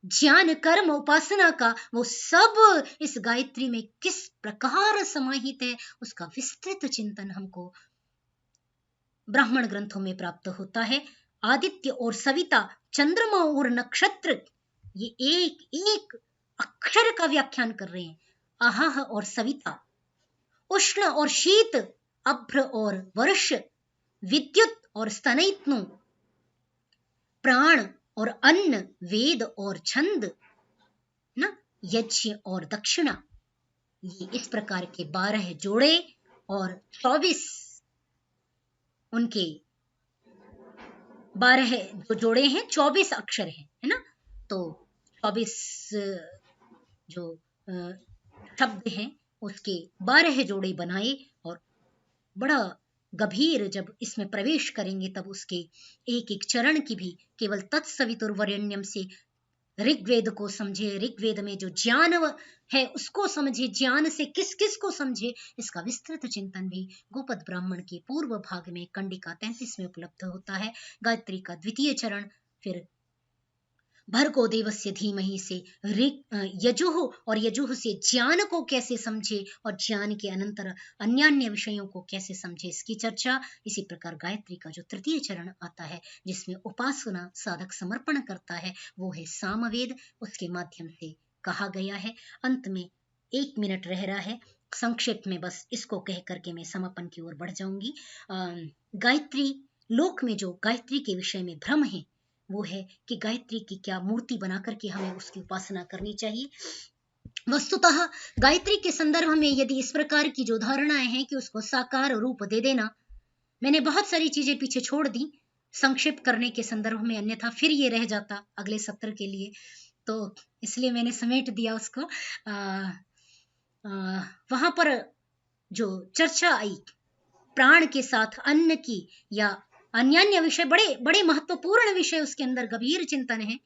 ज्ञान कर्म उपासना का, वो सब इस गायत्री में किस प्रकार समाहित है, उसका विस्तृत चिंतन हमको ब्राह्मण ग्रंथों में प्राप्त होता है। आदित्य और सविता, चंद्रमा और नक्षत्र, ये एक एक अक्षर का व्याख्यान कर रहे हैं। आहाह और सविता, उष्ण और शीत, अभ्र और वर्ष, विद्युत और स्तनयित्नु, प्राण और अन्न, वेद और छंद ना, यज्ञ और दक्षिणा, ये इस प्रकार के 12 जोड़े और 24 उनके 12 जो जोड़े हैं, 24 अक्षर है ना। तो 24 जो शब्द हैं उसके 12 जोड़े बनाए, और बड़ा गंभीर जब इसमें प्रवेश करेंगे तब उसके एक एक चरण की भी केवल तत्सवितुर्वरेण्यम से ऋग्वेद को समझे, ऋग्वेद में जो ज्ञान है उसको समझे, ज्ञान से किस किस को समझे, इसका विस्तृत चिंतन भी गोपद ब्राह्मण के पूर्व भाग में कंडिका 33 में उपलब्ध होता है। गायत्री का द्वितीय चरण फिर भर्गो देवस्य धीमहि से यजुः, और यजुः से ज्ञान को कैसे समझे और ज्ञान के अनंतर अन्यान्य विषयों को कैसे समझे, इसकी चर्चा। इसी प्रकार गायत्री का जो तृतीय चरण आता है, जिसमें उपासना साधक समर्पण करता है, वो है सामवेद, उसके माध्यम से कहा गया है। अंत में 1 मिनट रह रहा है, संक्षेप में बस इसको कह करके मैं समापन की ओर बढ़ जाऊंगी। गायत्री लोक में जो गायत्री के विषय में भ्रम है वो है कि गायत्री की क्या मूर्ति बना करके हमें उसकी उपासना करनी चाहिए। वस्तुतः गायत्री के संदर्भ में यदि इस प्रकार की जो धारणाएं हैं कि उसको साकार रूप दे देना, मैंने बहुत सारी चीजें पीछे छोड़ दी संक्षेप करने के संदर्भ में, अन्यथा फिर ये रह जाता अगले सत्र के लिए, तो इसलिए मैंने समेट दिया उसको। वहां पर जो चर्चा आई प्राण के साथ अन्न की या अन्यान्य विषय, बड़े बड़े महत्वपूर्ण विषय उसके अंदर गंभीर चिंतन है।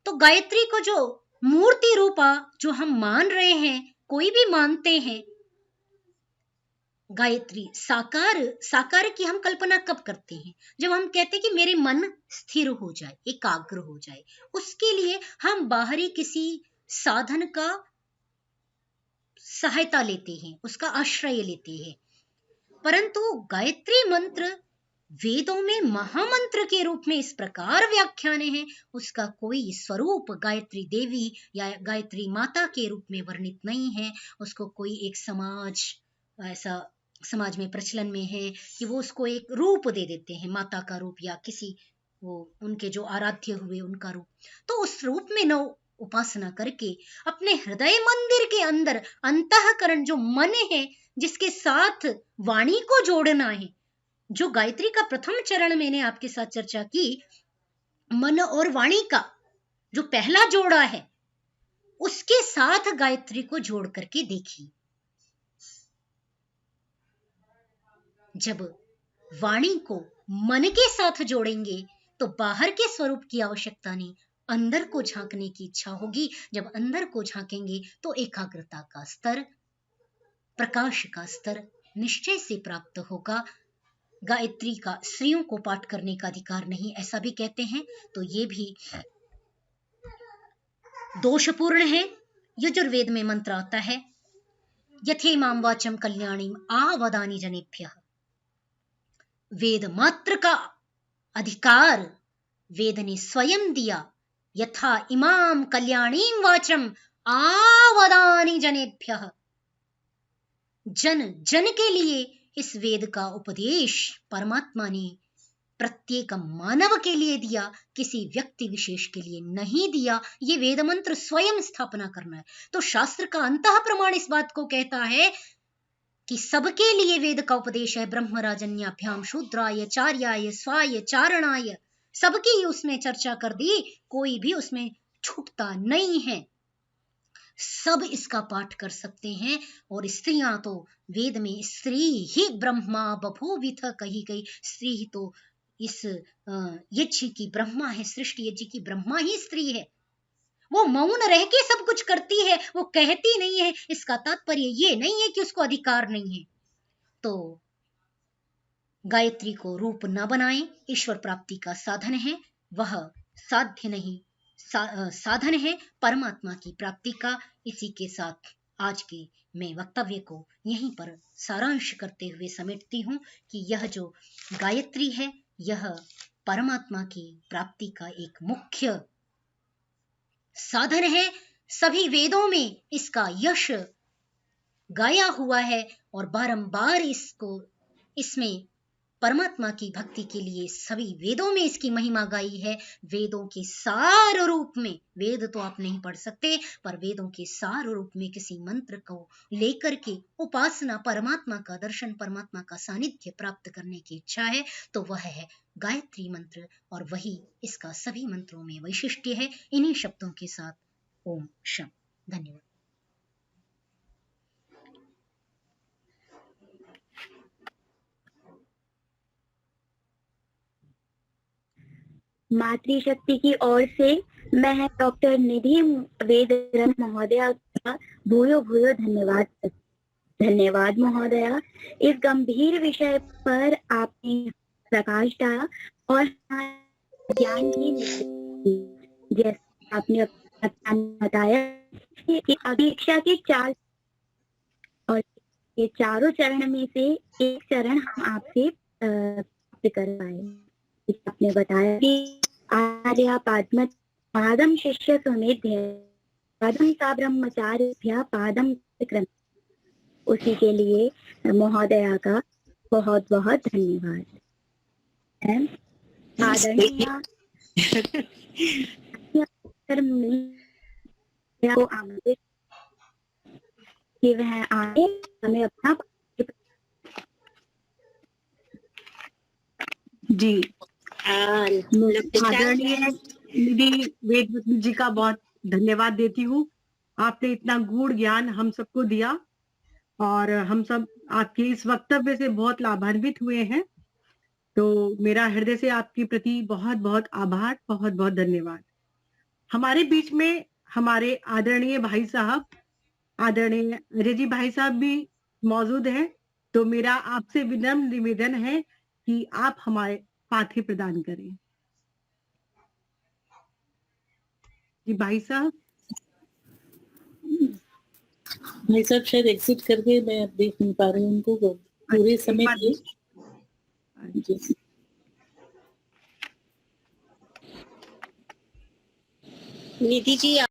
तो गायत्री को जो मूर्ति रूपा जो हम मान रहे हैं, कोई भी मानते हैं, गायत्री साकार की हम कल्पना कब करते हैं? जब हम कहते हैं कि मेरे मन स्थिर हो जाए, एकाग्र हो जाए। उसके लिए हम बाहरी किसी साधन का सहायता लेते हैं, उसका आश्रय लेते हैं। परंतु गायत्री मंत्र वेदों में महामंत्र के रूप में इस प्रकार व्याख्याने हैं, उसका कोई स्वरूप गायत्री देवी या गायत्री माता के रूप में वर्णित नहीं है। उसको कोई एक ऐसा समाज में प्रचलन में है कि वो उसको एक रूप दे देते हैं, माता का रूप या किसी वो उनके जो आराध्य हुए उनका रूप। तो उस रूप में न उपासना करके अपने हृदय मंदिर के अंदर अंतःकरण जो मन है, जिसके साथ वाणी को जोड़ना है, जो गायत्री का प्रथम चरण मैंने आपके साथ चर्चा की, मन और वाणी का जो पहला जोड़ा है, उसके साथ गायत्री को जोड़ करके देखिए। जब वाणी को मन के साथ जोड़ेंगे तो बाहर के स्वरूप की आवश्यकता नहीं, अंदर को झांकने की इच्छा होगी। जब अंदर को झांकेंगे तो एकाग्रता का स्तर, प्रकाश का स्तर निश्चय से प्राप्त होगा। गायत्री का स्त्रियों को पाठ करने का अधिकार नहीं, ऐसा भी कहते हैं, तो ये भी दोषपूर्ण है। यजुर्वेद में मंत्र आता है, यथे माम वाचम कल्याणीम आवदानी जनेभ्यः। वेद मात्र का अधिकार वेद ने स्वयं दिया, यथा इमाम कल्याणीम वाचम आवदानी जनेभ्यः। जन जन के लिए इस वेद का उपदेश परमात्मा ने प्रत्येक मानव के लिए दिया, किसी व्यक्ति विशेष के लिए नहीं दिया। ये वेद मंत्र स्वयं स्थापना करना है। तो शास्त्र का अंतः प्रमाण इस बात को कहता है कि सबके लिए वेद का उपदेश है। ब्रह्मराजन्याभ्याम शूद्राय चार्याय स्वाय चारणाय, सबकी उसमें चर्चा कर दी, कोई भी उसमें छूटता नहीं है, सब इसका पाठ कर सकते हैं। और स्त्रियां तो वेद में स्त्री ही ब्रह्मा बभूविथ कही गई, स्त्री ही तो इस यज्ञ की ब्रह्मा है, सृष्टि यज्ञ की ब्रह्मा ही स्त्री है। वो मौन रह के सब कुछ करती है, वो कहती नहीं है। इसका तात्पर्य ये नहीं है कि उसको अधिकार नहीं है। तो गायत्री को रूप न बनाएं, ईश्वर प्राप्ति का साधन है, वह साध्य नहीं, साधन है परमात्मा की प्राप्ति का। इसी के साथ आज के मैं वक्तव्य को यहीं पर सारांश करते हुए समेटती हूँ कि यह जो गायत्री है, यह परमात्मा की प्राप्ति का एक मुख्य साधन है। सभी वेदों में इसका यश गाया हुआ है और बारंबार इसमें परमात्मा की भक्ति के लिए सभी वेदों में इसकी महिमा गाई है। वेदों के सार रूप में, वेद तो आप नहीं पढ़ सकते, पर वेदों के सार रूप में किसी मंत्र को लेकर के उपासना, परमात्मा का दर्शन, परमात्मा का सानिध्य प्राप्त करने की इच्छा है, तो वह है गायत्री मंत्र, और वही इसका सभी मंत्रों में वैशिष्ट्य है। इन्हीं शब्दों के साथ ओम शम। धन्यवाद। मातृशक्ति की ओर से मैं डॉक्टर निधि वेदरन महोदया का भूयो भूयो धन्यवाद महोदया। इस गंभीर विषय पर आपने प्रकाश डाला और ज्ञान की, जैसे आपने बताया कि अभिक्षा के 4 और ये चारों चरण में से एक चरण हम आपसे प्राप्त कर पाए। आपने बताया कि आर्या पादम शिष्य सुमेध्य पादम सा ब्रह्मचार्य पादम क्रम। उसी के लिए महोदया का बहुत बहुत धन्यवाद। आदरणीय को आमंत्रित कि वह आए हमें अपना जी आदरणीय निधि वेदवती जी का बहुत धन्यवाद देती हूँ। आपने इतना गूढ़ ज्ञान हम सबको दिया और हम सब आपके इस वक्तव्य से बहुत लाभान्वित हुए हैं। तो मेरा हृदय से आपके प्रति बहुत बहुत आभार, बहुत बहुत धन्यवाद। हमारे बीच में हमारे आदरणीय भाई साहब, आदरणीय अजय जी भाई साहब भी मौजूद हैं। तो मेरा आपसे विनम्र निवेदन है कि आप हमारे पाथी प्रदान करें। जी भाई साहब। भाई साहब शायद एग्जिट करके मैं देख नहीं पा रही हूँ उनको पूरे समय के। जी निधि जी